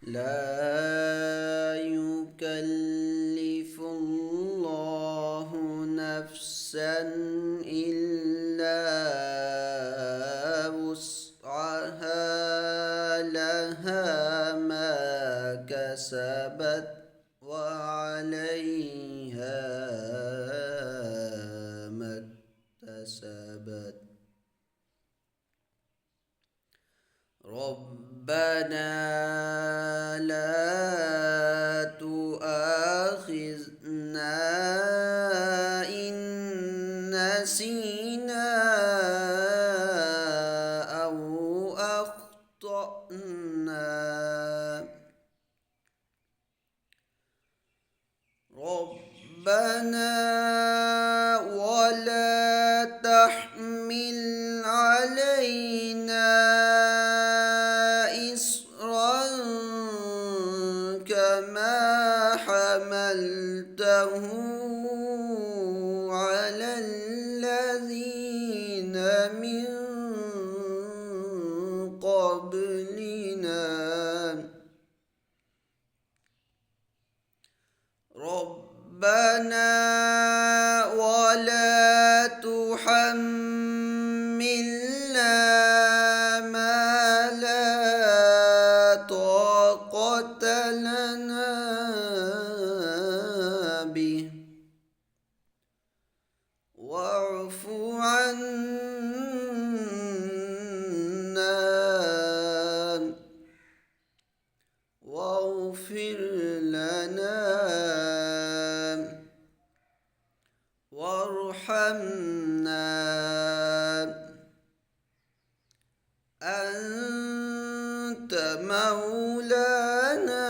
لا يكلف الله نفسا إلا وسعها لها ما كسبت وعليها ما اكتسبت. ربنا لا تؤاخذنا إن نسينا أو أخطأنا. ربنا ولا تحمل علينا إصرا كما حملته على الذين من قبلنا. ربنا ولا تحملنا ما لا طاقة لنا به واعف عنا واغفر لنا وارحمنا أنت مولانا